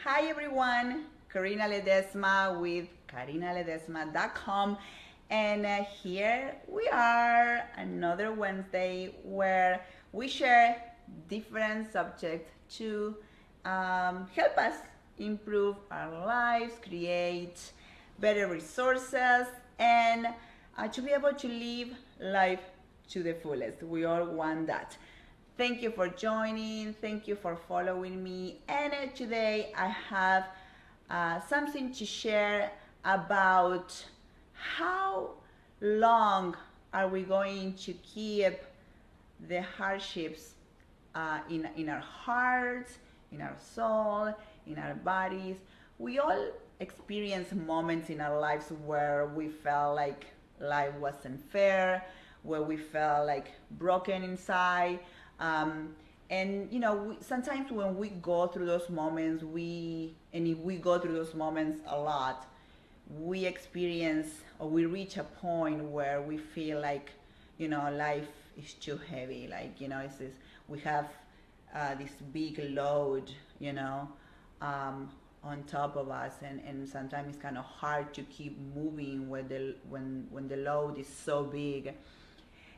Hi everyone, Karina Ledesma with karinaledesma.com, and here we are another Wednesday where we share different subjects to help us improve our lives, create better resources, and to be able to live life to the fullest. We all want that. Thank you for joining. Thank you for following me. And today I have something to share about how long are we going to keep the hardships in our hearts, in our soul, in our bodies. We all experience moments in our lives where we felt like life wasn't fair, where we felt like broken inside. And sometimes when we go through those moments, if we go through those moments a lot, we experience or we reach a point where we feel like life is too heavy, like it's this, we have this big load on top of us, and sometimes it's kind of hard to keep moving when the load is so big.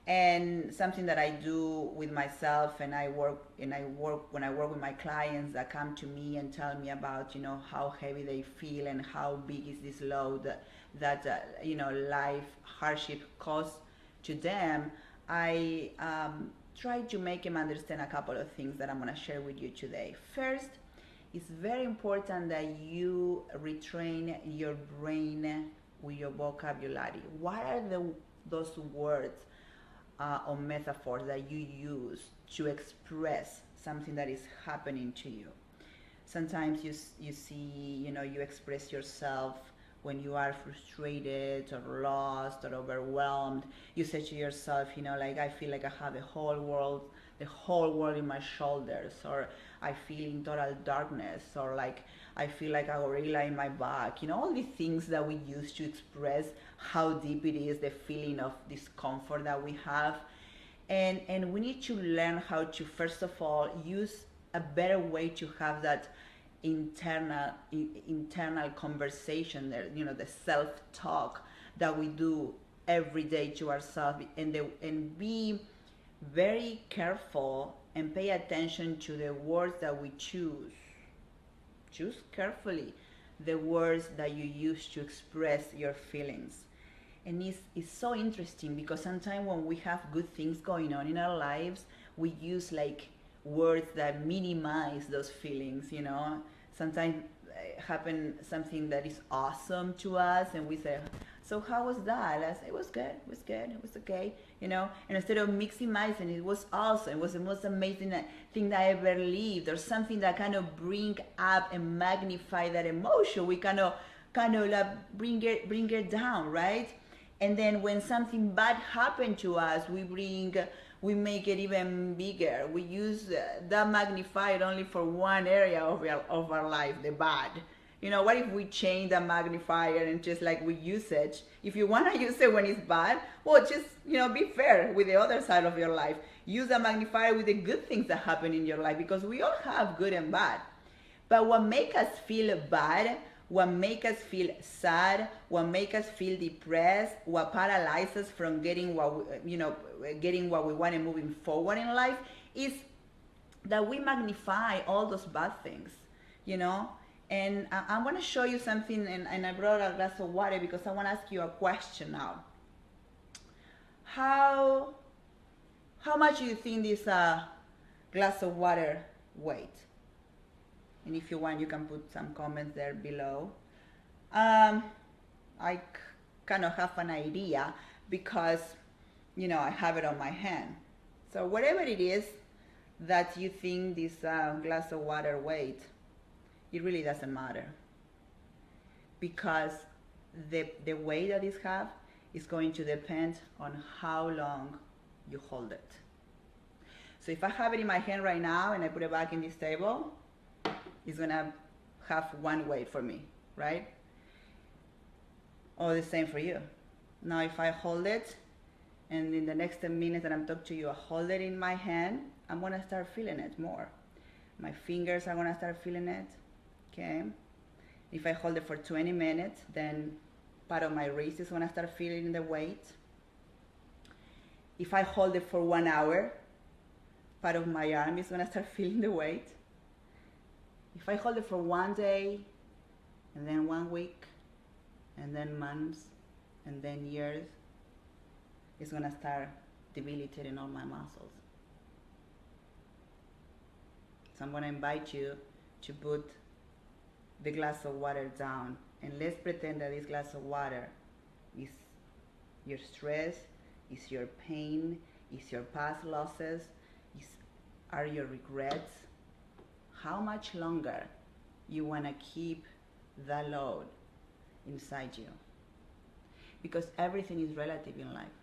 And something that I do with myself, and I work when I work with my clients that come to me and tell me about how heavy they feel and how big is this load that life hardship caused to them. I try to make them understand a couple of things that I'm going to share with you today. First, it's very important that you retrain your brain with your vocabulary. What are those words or metaphors that you use to express something that is happening to you? Sometimes you see, you express yourself when you are frustrated or lost or overwhelmed. You say to yourself, like, I feel like I have the whole world in my shoulders, or I feel in total darkness, or like I feel like a gorilla in my back. All these things that we use to express how deep it is, the feeling of discomfort that we have. And we need to learn how to, first of all, use a better way to have that internal conversation there, the self-talk that we do every day to ourselves, and be very careful and pay attention to the words that we choose carefully the words that you use to express your feelings. And it's so interesting because sometimes when we have good things going on in our lives, we use like words that minimize those feelings. Sometimes happen something that is awesome to us, and we say, so how was that? I say, it was good, it was okay. And instead of maximizing, it was awesome, it was the most amazing thing that I ever lived, or something that kind of bring up and magnify that emotion, we kind of like bring it down, right? And then when something bad happened to us, we make it even bigger. We use that magnifier only for one area of our life, the bad. What if we change the magnifier and just like we use it? If you want to use it when it's bad, well, just, be fair with the other side of your life. Use the magnifier with the good things that happen in your life, because we all have good and bad. But what make us feel bad, what make us feel sad, what make us feel depressed, what paralyzes from getting getting what we want and moving forward in life, is that we magnify all those bad things, And I'm going to show you something, and I brought a glass of water because I want to ask you a question now. How much do you think this glass of water weight? And if you want, you can put some comments there below. I kind of have an idea because, I have it on my hand. So whatever it is that you think this glass of water weight, it really doesn't matter, because the weight that it have is going to depend on how long you hold it. So if I have it in my hand right now and I put it back in this table, it's gonna have one weight for me, right? Or the same for you. Now if I hold it, and in the next 10 minutes that I'm talking to you, I hold it in my hand, I'm gonna start feeling it more. My fingers are gonna start feeling it. Okay. If I hold it for 20 minutes, then part of my wrist is gonna start feeling the weight. If I hold it for 1 hour, part of my arm is gonna start feeling the weight. If I hold it for one day, and then 1 week, and then months, and then years, it's gonna start debilitating all my muscles. So I'm gonna invite you to put the glass of water down, and let's pretend that this glass of water is your stress, is your pain, is your past losses, are your regrets. How much longer you wanna keep that load inside you? Because everything is relative in life.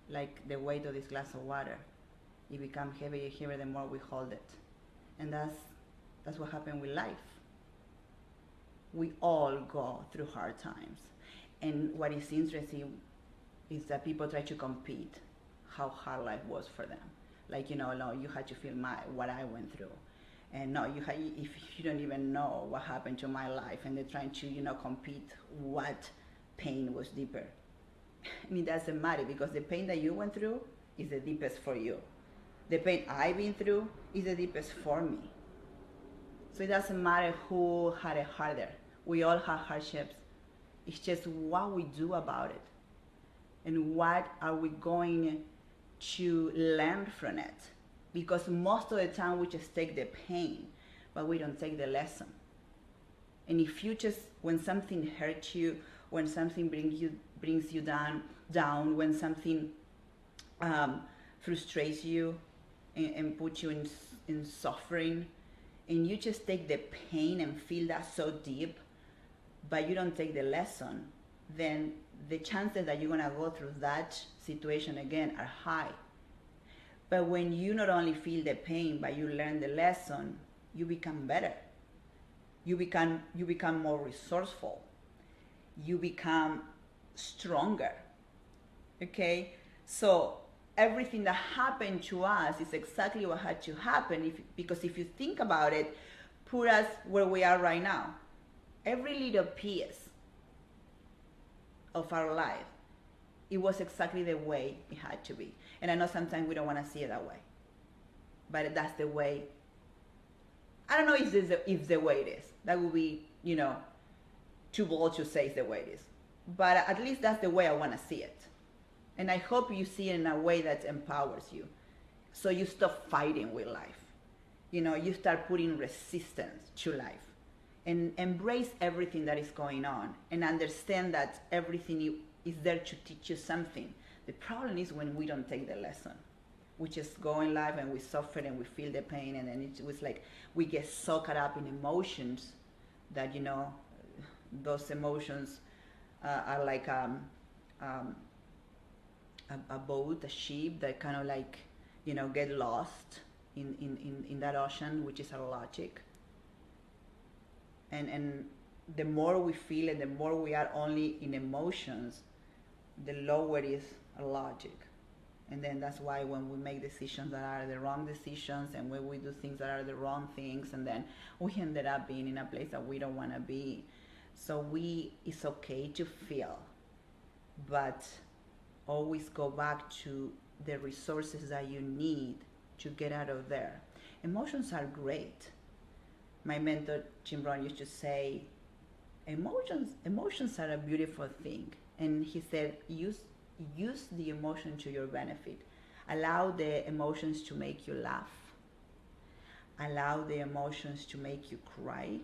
Like the weight of this glass of water, it becomes heavier and heavier the more we hold it. And that's what happened with life. We all go through hard times. And what is interesting is that people try to compete how hard life was for them. Like, no, you had to feel what I went through. And no, if you don't even know what happened to my life, and they're trying to, compete what pain was deeper. And it doesn't matter, because the pain that you went through is the deepest for you. The pain I've been through is the deepest for me. So it doesn't matter who had it harder. We all have hardships. It's just what we do about it. And what are we going to learn from it? Because most of the time we just take the pain, but we don't take the lesson. And if you just, when something hurts you, when something brings you down, when something frustrates you and puts you in suffering, and you just take the pain and feel that so deep, but you don't take the lesson, then the chances that you're gonna go through that situation again are high. But when you not only feel the pain, but you learn the lesson, you become better. You become more resourceful. You become stronger. Okay? So everything that happened to us is exactly what had to happen, because if you think about it, put us where we are right now. Every little piece of our life, it was exactly the way it had to be. And I know sometimes we don't want to see it that way, but that's the way. I don't know if the way it is. That would be, too bold to say it's the way it is. But at least that's the way I want to see it. And I hope you see it in a way that empowers you. So you stop fighting with life. You start putting resistance to life. And embrace everything that is going on. And understand that everything is there to teach you something. The problem is when we don't take the lesson. We just go in life and we suffer and we feel the pain, and then it was like we get so caught up in emotions that, those emotions are like a boat, a ship that kind of like, get lost in that ocean, which is our logic. And the more we feel and the more we are only in emotions, the lower is our logic. And then that's why when we make decisions that are the wrong decisions, and when we do things that are the wrong things, and then we ended up being in a place that we don't want to be. So it's okay to feel, but always go back to the resources that you need to get out of there. Emotions are great. My mentor, Jim Brown, used to say, emotions are a beautiful thing. And he said, use the emotion to your benefit. Allow the emotions to make you laugh. Allow the emotions to make you cry.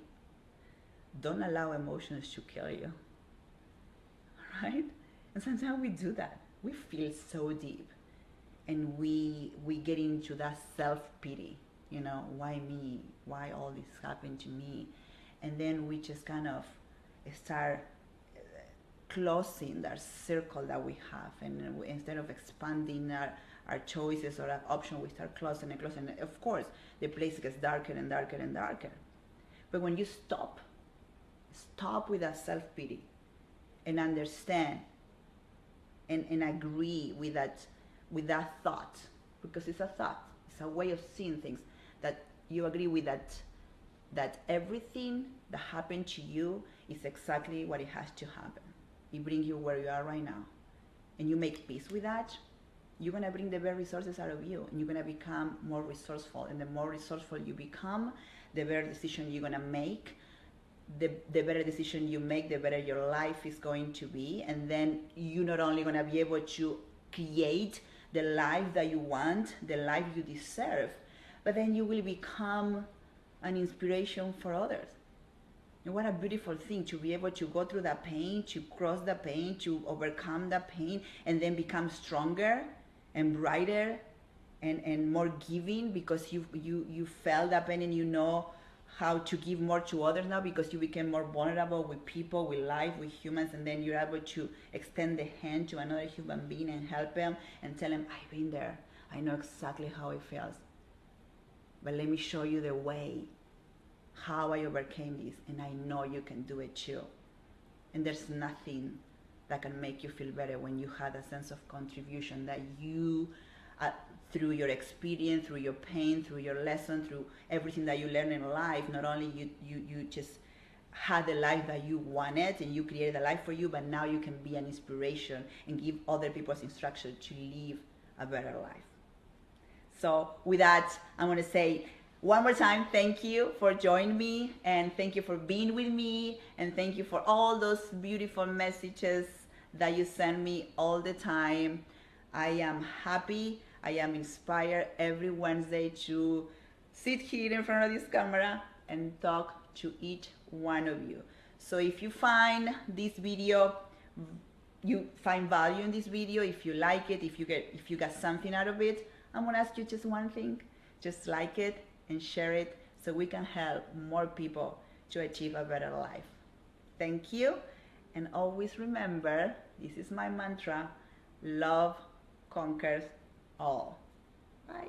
Don't allow emotions to kill you. Right? And sometimes we do that. We feel so deep. And we get into that self-pity. Why me? Why all this happened to me? And then we just kind of start closing that circle that we have, and instead of expanding our choices or our options, we start closing and closing. And of course, the place gets darker and darker and darker. But when you stop with that self-pity and understand and agree with that thought, because it's a thought, it's a way of seeing things, that you agree with that that everything that happened to you is exactly what it has to happen. It brings you where you are right now. And you make peace with that, you're going to bring the best resources out of you, and you're going to become more resourceful. And the more resourceful you become, the better decision you're going to make. The better decision you make, the better your life is going to be. And then you're not only going to be able to create the life that you want, the life you deserve, but then you will become an inspiration for others. And what a beautiful thing to be able to go through that pain, to cross the pain, to overcome the pain, and then become stronger and brighter and more giving, because you felt that pain and you know how to give more to others now, because you became more vulnerable with people, with life, with humans, and then you're able to extend the hand to another human being and help them and tell them, I've been there. I know exactly how it feels. But let me show you the way, how I overcame this, and I know you can do it too. And there's nothing that can make you feel better when you had a sense of contribution that you, through your experience, through your pain, through your lesson, through everything that you learn in life, not only you just had the life that you wanted and you created a life for you, but now you can be an inspiration and give other people's instruction to live a better life. So with that, I'm going to say one more time, thank you for joining me, and thank you for being with me, and thank you for all those beautiful messages that you send me all the time. I am happy, I am inspired every Wednesday to sit here in front of this camera and talk to each one of you. So if you find this video, you find value in this video, if you like it, if you got something out of it, I'm gonna ask you just one thing. Just like it and share it so we can help more people to achieve a better life. Thank you, and always remember, this is my mantra, love conquers all. Bye.